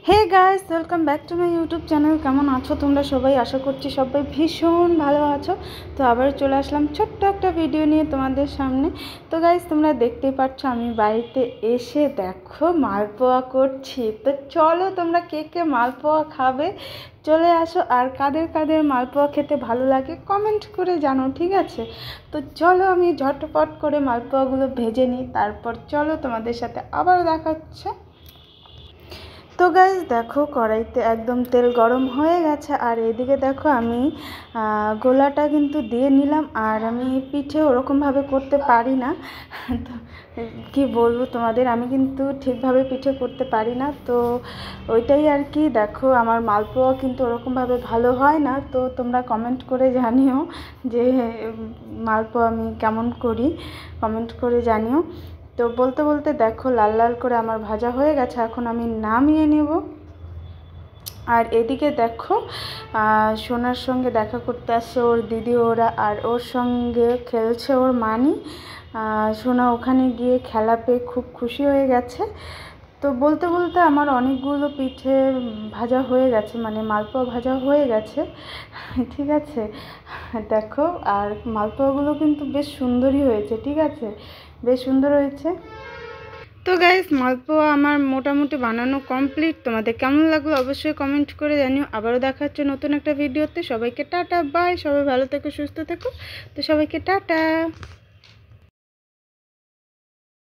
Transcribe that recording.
Hey guys, welcome back to my YouTube channel. কেমন আছো তোমরা সবাই? আশা করছি সবাই ভীষণ ভালো আছো। তো আবার চলে আসলাম ছোট্ট একটা ভিডিও নিয়ে তোমাদের সামনে। তো গাইস, তোমরা দেখতেই পাচ্ছ আমি বাড়িতে এসে দেখো মালপোয়া করছি। তো চলো, তোমরা কে কে মালপোয়া খাবে চলে আসো, আর কাদের কাদের মালপোয়া খেতে ভালো লাগে কমেন্ট করে জানো, ঠিক আছে? তো চলো আমি ঝটপট করে মালপোয়াগুলো ভেজে নিই, তারপর চলো তোমাদের সাথে আবার দেখা হচ্ছে। তো গাইস দেখো, কড়াইতে একদম তেল গরম হয়ে গেছে, আর এদিকে দেখো আমি গোলাটা কিন্তু দিয়ে নিলাম। আর আমি পিঠে ওরকমভাবে করতে পারি না, তো কী বলবো তোমাদের, আমি কিন্তু ঠিকভাবে পিঠে করতে পারি না। তো ওইটাই আর কি। দেখো আমার মালপোয়া কিন্তু ওরকমভাবে ভালো হয় না, তো তোমরা কমেন্ট করে জানিও যে মালপোয়া আমি কেমন করি, কমেন্ট করে জানিও। তো বলতে বলতে দেখো লাল লাল করে আমার ভাজা হয়ে গেছে, এখন আমি নামিয়ে নেব। আর এদিকে দেখো সোনার সঙ্গে দেখা করতে আসছে ওর দিদি ওরা, আর ওর সঙ্গে খেলছে ওর মানি। সোনা ওখানে গিয়ে খেলা পেয়ে খুব খুশি হয়ে গেছে। তো বলতে বলতে আমার অনেকগুলো পিঠে ভাজা হয়ে গেছে, মানে মালপোয়া ভাজা হয়ে গেছে, ঠিক আছে? দেখো, আর মালপোয়াগুলো কিন্তু বেশ সুন্দরই হয়েছে, ঠিক আছে, বেশ সুন্দর হয়েছে। তো গাইস, মালপোয়া আমার মোটামুটি বানানো কমপ্লিট। তোমাদের কেমন লাগলো অবশ্যই কমেন্ট করে জানিও। আবারও দেখা হচ্ছে নতুন একটা ভিডিওতে। সবাইকে টাটা, বাই। সবাই ভালো থেকো, সুস্থ থেকো। তো সবাইকে টাটা।